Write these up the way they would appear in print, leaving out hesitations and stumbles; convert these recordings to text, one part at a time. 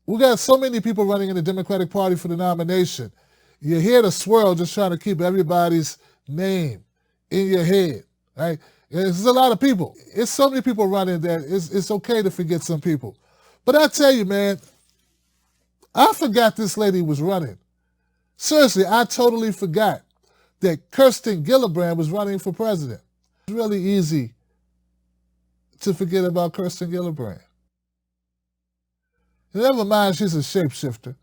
We got so many people running in the Democratic Party for the nomination. You hear the swirl just trying to keep everybody's name in your head, right? There's a lot of people. It's so many people running that it's okay to forget some people. But I tell you, man, I forgot this lady was running. Seriously, I totally forgot that Kirsten Gillibrand was running for president. It's really easy to forget about Kirsten Gillibrand. Never mind, she's a shapeshifter.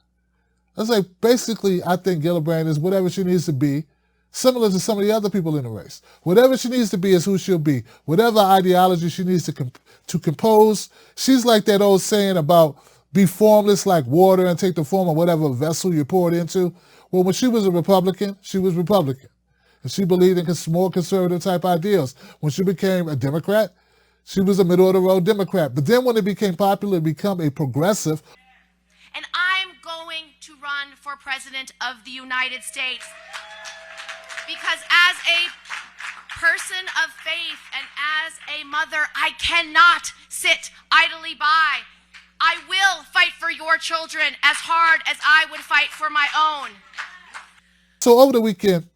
I was like, basically, I think Gillibrand is whatever she needs to be, similar to some of the other people in the race. Whatever she needs to be is who she'll be. Whatever ideology she needs to compose, she's like that old saying about be formless like water and take the form of whatever vessel you pour it into. Well, when she was a Republican, she was Republican. And she believed in more conservative type ideals. When she became a Democrat, she was a middle-of-the-road Democrat. But then when it became popular to become a progressive. And I'm going to run for president of the United States because as a person of faith and as a mother, I cannot sit idly by. I will fight for your children as hard as I would fight for my own. So over the weekend,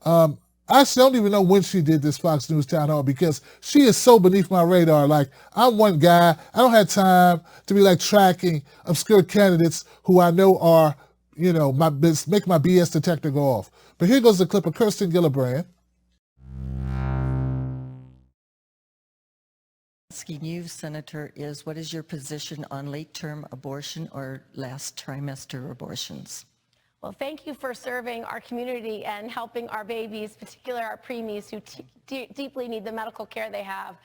actually, I don't even know when she did this Fox News town hall because she is so beneath my radar. Like, I'm one guy. I don't have time to be like tracking obscure candidates who I know are, make my BS detector go off. But here goes the clip of Kirsten Gillibrand. Asking you, Senator, is what is your position on late-term abortion or last trimester abortions? Well, thank you for serving our community and helping our babies, particularly our preemies who deeply need the medical care they have.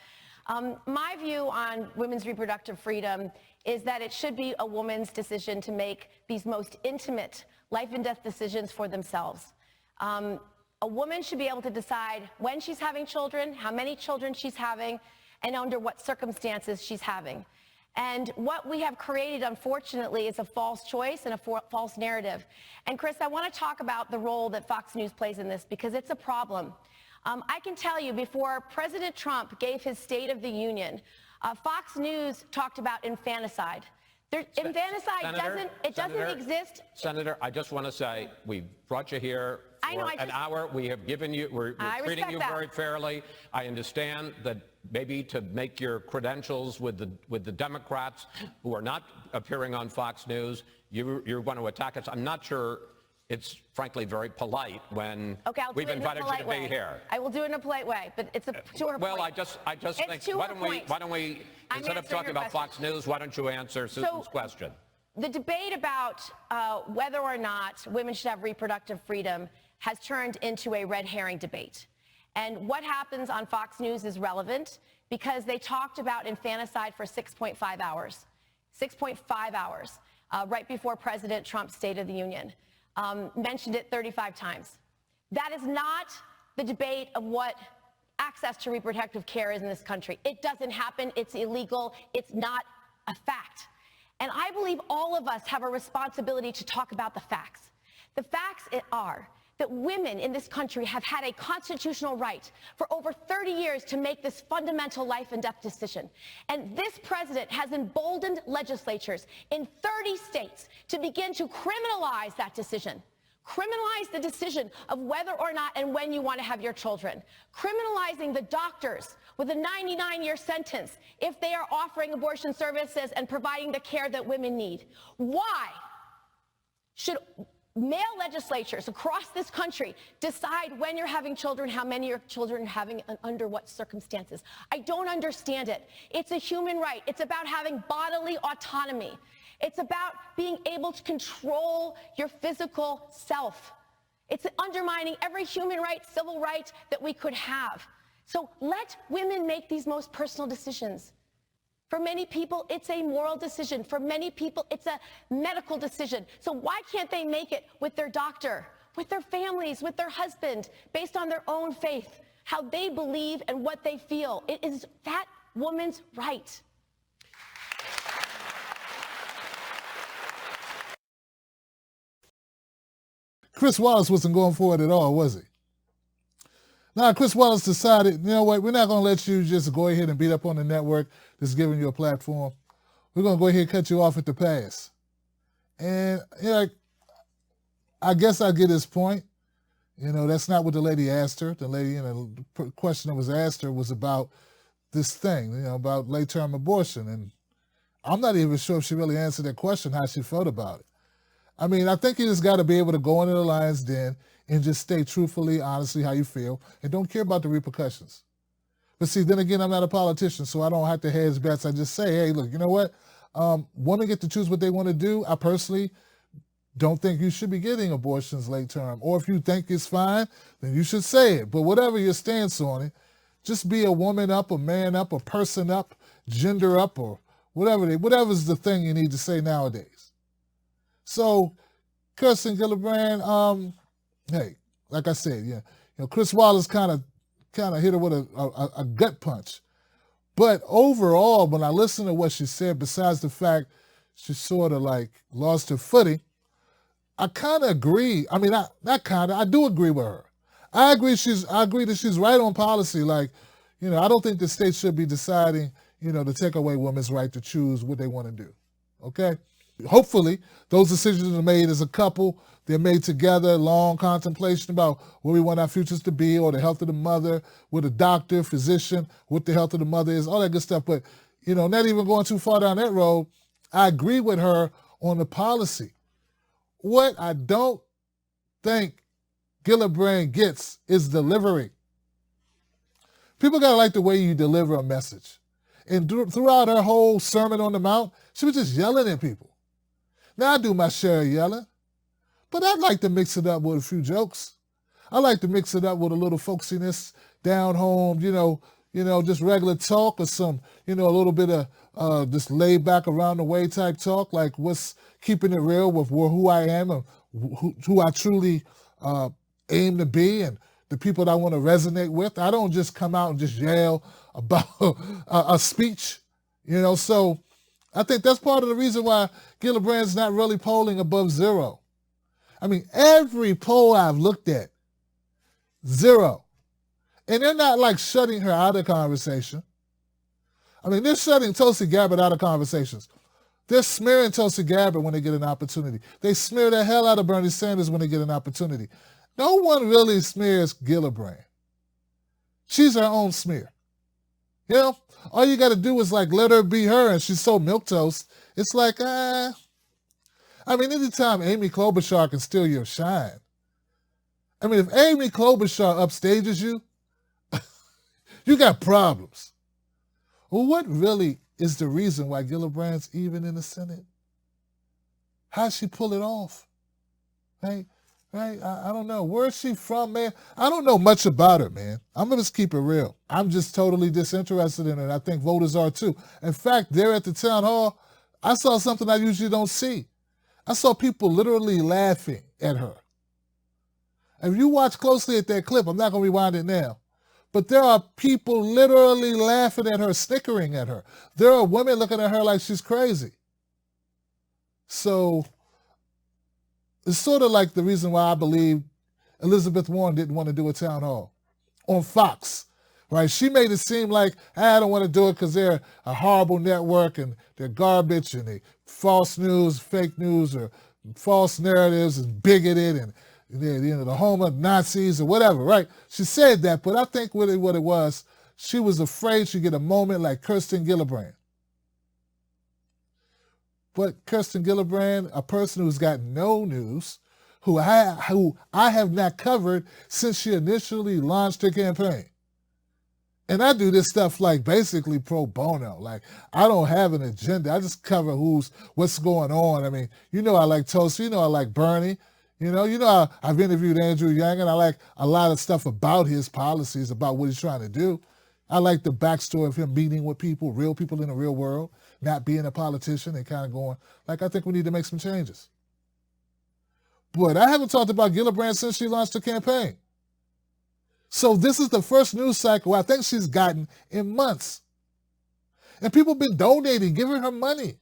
My view on women's reproductive freedom is that it should be a woman's decision to make these most intimate life and death decisions for themselves. A woman should be able to decide when she's having children, how many children she's having, and under what circumstances she's having. And what we have created, unfortunately, is a false choice and a false narrative. And Chris, I want to talk about the role that Fox News plays in this because it's a problem. I can tell you, before President Trump gave his State of the Union, Fox News talked about infanticide. Infanticide doesn't exist. Senator, I just want to say we brought you here for an hour. We have given you, we're treating you very fairly. I understand that maybe to make your credentials with the Democrats who are not appearing on Fox News, you're going to attack us. I'm not sure it's frankly very polite when we've invited you to be here. I will do it in a polite way, but it's to her Well, point. I just think, why don't we, instead of talking about Fox News, why don't you answer Susan's question? The debate about whether or not women should have reproductive freedom has turned into a red herring debate. And what happens on Fox News is relevant because they talked about infanticide for 6.5 hours. 6.5 hours, right before President Trump's State of the Union. Mentioned it 35 times. That is not the debate of what access to reproductive care is in this country. It doesn't happen. It's illegal. It's not a fact. And I believe all of us have a responsibility to talk about the facts. The facts are that women in this country have had a constitutional right for over 30 years to make this fundamental life and death decision. And this president has emboldened legislatures in 30 states to begin to criminalize that decision. Criminalize the decision of whether or not and when you want to have your children. Criminalizing the doctors with a 99-year sentence if they are offering abortion services and providing the care that women need. Why should male legislatures across this country decide when you're having children, how many your children are having, and under what circumstances? I don't understand it. It's a human right. It's about having bodily autonomy. It's about being able to control your physical self. It's undermining every human right, civil right that we could have. So let women make these most personal decisions. For many people, it's a moral decision. For many people, it's a medical decision. So why can't they make it with their doctor, with their families, with their husband, based on their own faith, how they believe and what they feel? It is that woman's right. Chris Wallace wasn't going for it at all, was he? Now, Chris Wallace decided, you know what, we're not going to let you just go ahead and beat up on the network that's giving you a platform. we're going to go ahead and cut you off at the pass. And, I guess I get his point. That's not what the lady asked her. The lady, the question that was asked her was about this thing, about late-term abortion. And I'm not even sure if she really answered that question, how she felt about it. I mean, I think you just got to be able to go into the lion's den and just state truthfully, honestly, how you feel, and don't care about the repercussions. But see, then again, I'm not a politician, so I don't have to hedge bets. I just say, hey, look, you know what? Women get to choose what they want to do. I personally don't think you should be getting abortions late term. Or if you think it's fine, then you should say it. But whatever your stance on it, just be a woman up, a man up, a person up, gender up, or whatever's the thing you need to say nowadays. So, Kirsten Gillibrand, hey, like I said, Chris Wallace kind of hit her with a gut punch. But overall, when I listen to what she said, besides the fact she sort of like lost her footing, I kind of agree. I mean, I do agree with her. I agree that she's right on policy. Like, I don't think the state should be deciding, to take away women's right to choose what they want to do. Okay? Hopefully, those decisions are made as a couple. They're made together, long contemplation about where we want our futures to be, or the health of the mother, with a doctor, physician, what the health of the mother is, all that good stuff. But, not even going too far down that road, I agree with her on the policy. What I don't think Gillibrand gets is delivery. People got to like the way you deliver a message. And throughout her whole Sermon on the Mount, she was just yelling at people. Now, I do my share of yelling, but I'd like to mix it up with a few jokes. I like to mix it up with a little folksiness, down home, just regular talk, or some, a little bit of just laid back around the way type talk, like what's keeping it real with who I am and who I truly aim to be and the people that I want to resonate with. I don't just come out and just yell about a speech, so I think that's part of the reason why Gillibrand's not really polling above 0. I mean, every poll I've looked at, 0. And they're not like shutting her out of conversation. I mean, they're shutting Tulsi Gabbard out of conversations. They're smearing Tulsi Gabbard when they get an opportunity. They smear the hell out of Bernie Sanders when they get an opportunity. No one really smears Gillibrand. She's her own smear. All you got to do is like let her be her, and she's so milquetoast. It's like, I mean, anytime Amy Klobuchar can steal your shine. I mean, if Amy Klobuchar upstages you, you got problems. Well, what really is the reason why Gillibrand's even in the Senate? How'd she pull it off? Right? I don't know. Where's she from, man? I don't know much about her, man. I'm going to just keep it real. I'm just totally disinterested in her, and I think voters are too. In fact, there at the town hall, I saw something I usually don't see. I saw people literally laughing at her. If you watch closely at that clip, I'm not going to rewind it now, but there are people literally laughing at her, snickering at her. There are women looking at her like she's crazy. So it's sort of like the reason why I believe Elizabeth Warren didn't want to do a town hall on Fox, right? She made it seem like, I don't want to do it because they're a horrible network and they're garbage and they false news, fake news, or false narratives and bigoted and the home of Nazis or whatever, right? She said that, but I think what it was, she was afraid she'd get a moment like Kirsten Gillibrand. But Kirsten Gillibrand, a person who's got no news, who I have not covered since she initially launched her campaign. And I do this stuff like basically pro bono. Like, I don't have an agenda. I just cover what's going on. I mean, I like Tulsi, I like Bernie. I've interviewed Andrew Yang, and I like a lot of stuff about his policies, about what he's trying to do. I like the backstory of him meeting with people, real people in the real world, not being a politician and kind of going, like, I think we need to make some changes. But I haven't talked about Gillibrand since she launched her campaign. So this is the first news cycle I think she's gotten in months. And people have been donating, giving her money.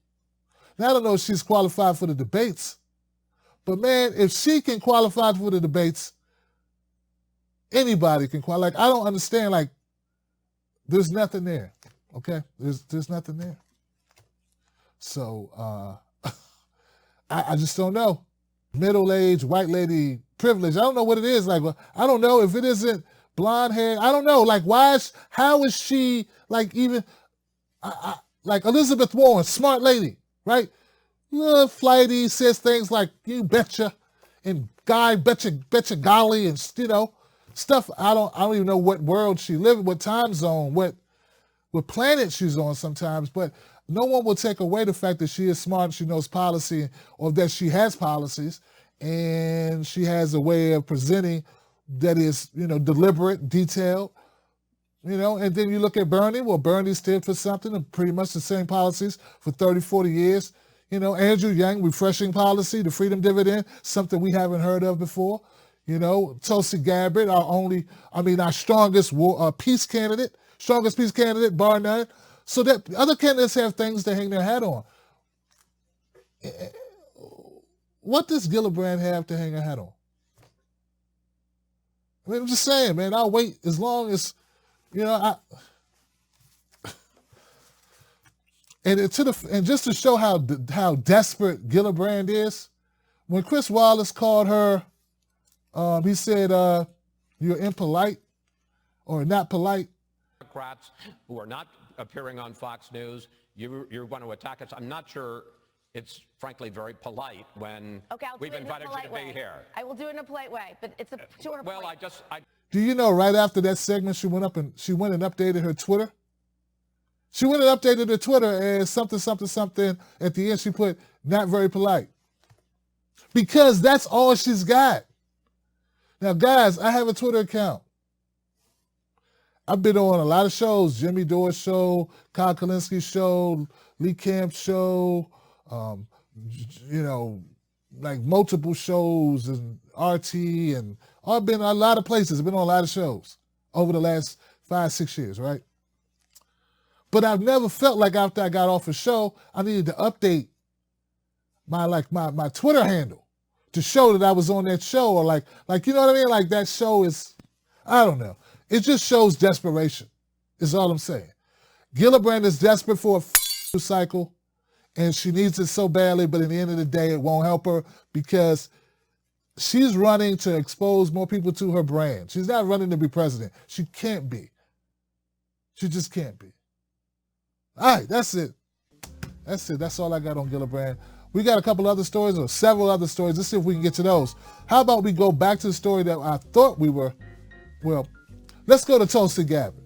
Now, I don't know if she's qualified for the debates, but man, if she can qualify for the debates, anybody can qualify. Like, I don't understand, like, there's nothing there, okay? There's nothing there. So I just don't know. Middle-aged, white lady privilege. I don't know what it is. Like, I don't know if it isn't blonde hair. I don't know. Like, how is she, like, even, like Elizabeth Warren, smart lady, right? Little flighty, says things like, you betcha, and guy, betcha golly, and, stuff. I don't even know what world she lives in, what time zone, what planet she's on sometimes, but no one will take away the fact that she is smart and she knows policy, or that she has policies and she has a way of presenting that is, deliberate, detailed, and then you look at Bernie. Well, Bernie stood for something, and pretty much the same policies for 30, 40 years. Andrew Yang, refreshing policy, the freedom dividend, something we haven't heard of before. Tulsi Gabbard, our strongest peace candidate, bar none. So that other candidates have things to hang their hat on. What does Gillibrand have to hang her hat on? I'm just saying, man, I'll wait as long as, and just to show how desperate Gillibrand is, when Chris Wallace called her, he said, you're impolite or not polite. Democrats who are not appearing on Fox News, you're going to attack us. I'm not sure it's frankly very polite when we've invited you to be here. I will do it in a polite way, but it's to her Well, point. Do you know right after that segment she went and updated her Twitter? She went and updated her Twitter and something at the end she put not very polite. Because that's all she's got. Now guys, I have a Twitter account. I've been on a lot of shows, Jimmy Dore's show, Kyle Kalinski's show, Lee Camp's show, like multiple shows and RT, and I've been a lot of places. I've been on a lot of shows over the last 5-6 years, right? But I've never felt like after I got off a show, I needed to update my Twitter handle to show that I was on that show, or like you know what I mean? Like that show is, I don't know. It just shows desperation, is all I'm saying. Gillibrand is desperate for a cycle, and she needs it so badly, but at the end of the day, it won't help her because she's running to expose more people to her brand. She's not running to be president. She can't be. She just can't be. All right, that's it. That's all I got on Gillibrand. We got a couple other stories, or several other stories. Let's see if we can get to those. How about we go back to the story that I thought we were, let's go to Tulsi Gabbard.